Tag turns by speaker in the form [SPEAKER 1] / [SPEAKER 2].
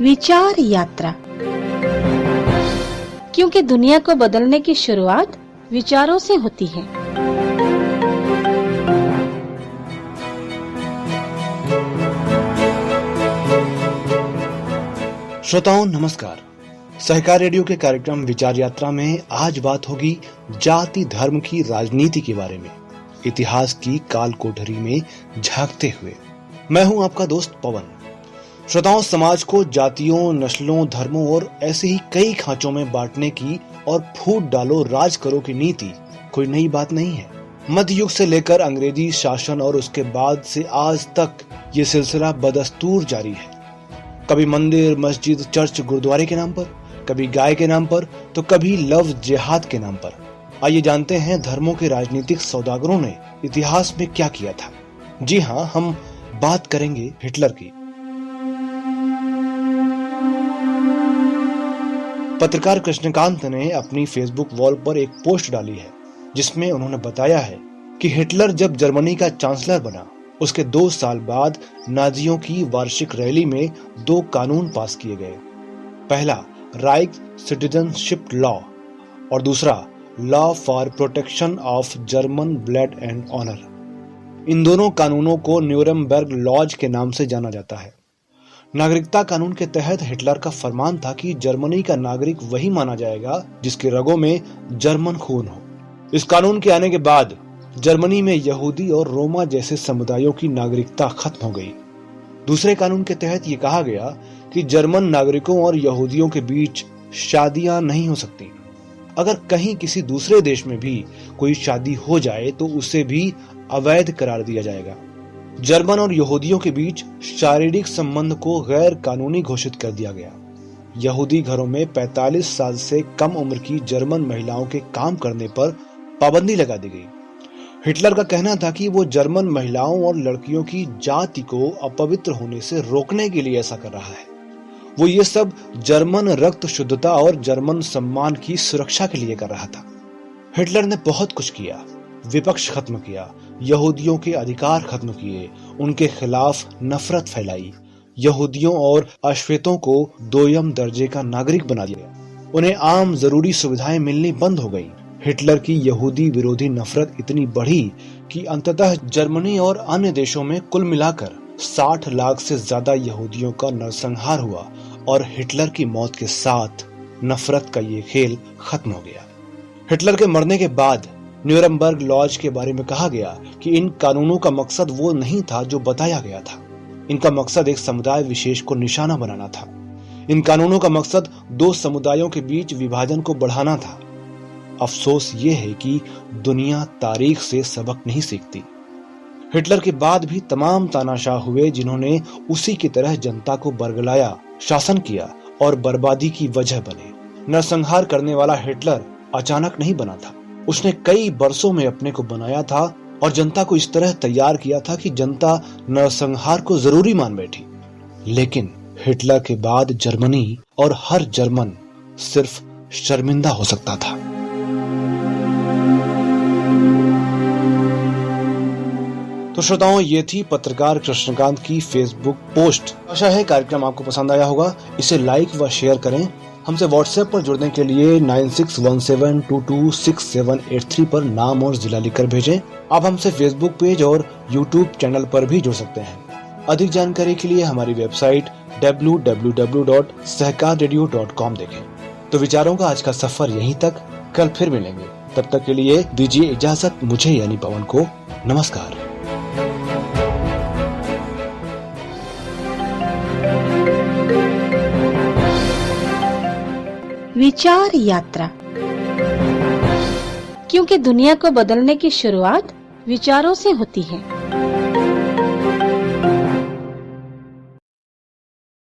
[SPEAKER 1] विचार यात्रा, क्योंकि दुनिया को बदलने की शुरुआत विचारों से होती है।
[SPEAKER 2] श्रोताओं नमस्कार। सहकार रेडियो के कार्यक्रम विचार यात्रा में आज बात होगी जाति धर्म की राजनीति के बारे में, इतिहास की काल कोठरी में झांकते हुए। मैं हूं आपका दोस्त पवन। श्रोताओं, समाज को जातियों, नस्लों, धर्मों और ऐसे ही कई खांचों में बांटने की और फूट डालो राज करो की नीति कोई नई बात नहीं है। मध्य युग से लेकर अंग्रेजी शासन और उसके बाद से आज तक ये सिलसिला बदस्तूर जारी है। कभी मंदिर, मस्जिद, चर्च, गुरुद्वारे के नाम पर, कभी गाय के नाम पर, तो कभी लव जिहाद के नाम पर। आइए जानते हैं धर्मों के राजनीतिक सौदागरों ने इतिहास में क्या किया था। जी हाँ, हम बात करेंगे हिटलर की। पत्रकार कृष्णकांत ने अपनी फेसबुक वॉल पर एक पोस्ट डाली है जिसमें उन्होंने बताया है कि हिटलर जब जर्मनी का चांसलर बना, उसके 2 साल बाद नाजियों की वार्षिक रैली में 2 कानून पास किए गए। पहला राइट सिटीजनशिप लॉ और दूसरा law for protection of German blood and honour. इन दोनों कानूनों को न्यूरेमबर्ग लॉज के नाम से जाना जाता है। नागरिकता कानून के तहत हिटलर का फरमान था कि जर्मनी का नागरिक वही माना जाएगा जिसके रगों में जर्मन खून हो। इस कानून के आने के बाद जर्मनी में यहूदी और रोमा जैसे समुदायों की नागरिकता खत्म हो गई। दूसरे कानून के तहत ये कहा गया कि जर्मन नागरिकों और यहूदियों के बीच शादियां नहीं हो सकती। अगर कहीं किसी दूसरे देश में भी कोई शादी हो जाए तो उसे भी अवैध करार दिया जाएगा। जर्मन और यहूदियों के बीच शारीरिक संबंध को गैर कानूनी घोषित कर दिया गया। यहूदी घरों में 45 साल से कम उम्र की जर्मन महिलाओं के काम करने पर पाबंदी लगा दी गई। हिटलर का कहना था कि वो जर्मन महिलाओं और लड़कियों की जाति को अपवित्र होने से रोकने के लिए ऐसा कर रहा है। वो ये सब जर्मन रक्त शुद्धता और जर्मन सम्मान की सुरक्षा के लिए कर रहा था। हिटलर ने बहुत कुछ किया। विपक्ष खत्म किया, यहूदियों के अधिकार खत्म किए, उनके खिलाफ नफरत फैलाई, यहूदियों और अश्वेतों को दोयम दर्जे का नागरिक बना दिया, उन्हें आम जरूरी सुविधाएं मिलनी बंद हो गई। हिटलर की यहूदी विरोधी नफरत इतनी बढ़ी कि अंततः जर्मनी और अन्य देशों में कुल मिलाकर 60 लाख से ज्यादा यहूदियों का नरसंहार हुआ और हिटलर की मौत के साथ नफरत का ये खेल खत्म हो गया। हिटलर के मरने के बाद न्यूरेमबर्ग लॉज के बारे में कहा गया कि इन कानूनों का मकसद वो नहीं था जो बताया गया था। इनका मकसद एक समुदाय विशेष को निशाना बनाना था। इन कानूनों का मकसद 2 समुदायों के बीच विभाजन को बढ़ाना था। अफसोस ये है कि दुनिया तारीख से सबक नहीं सीखती। हिटलर के बाद भी तमाम तानाशाह हुए जिन्होंने उसी की तरह जनता को बरगलाया, शासन किया और बर्बादी की वजह बने। नरसंहार करने वाला हिटलर अचानक नहीं बना था। उसने कई बरसों में अपने को बनाया था और जनता को इस तरह तैयार किया था कि जनता नरसंहार को जरूरी मान बैठी। लेकिन हिटलर के बाद जर्मनी और हर जर्मन सिर्फ शर्मिंदा हो सकता था। तो श्रोताओं, ये थी पत्रकार कृष्णकांत की फेसबुक पोस्ट। आशा है कार्यक्रम आपको पसंद आया होगा। इसे लाइक व शेयर करें। हमसे व्हाट्सएप पर जुड़ने के लिए 9617226783 पर नाम और जिला लिखकर भेजें। आप हमसे फेसबुक पेज और यूट्यूब चैनल पर भी जुड़ सकते हैं। अधिक जानकारी के लिए हमारी वेबसाइट www.सहकाररेडियो.com देखें। तो विचारों का आज का सफर यहीं तक। कल फिर मिलेंगे। तब तक के लिए दीजिए इजाजत मुझे यानी पवन को। नमस्कार।
[SPEAKER 1] विचार यात्रा, क्योंकि दुनिया को बदलने की शुरुआत विचारों से होती है।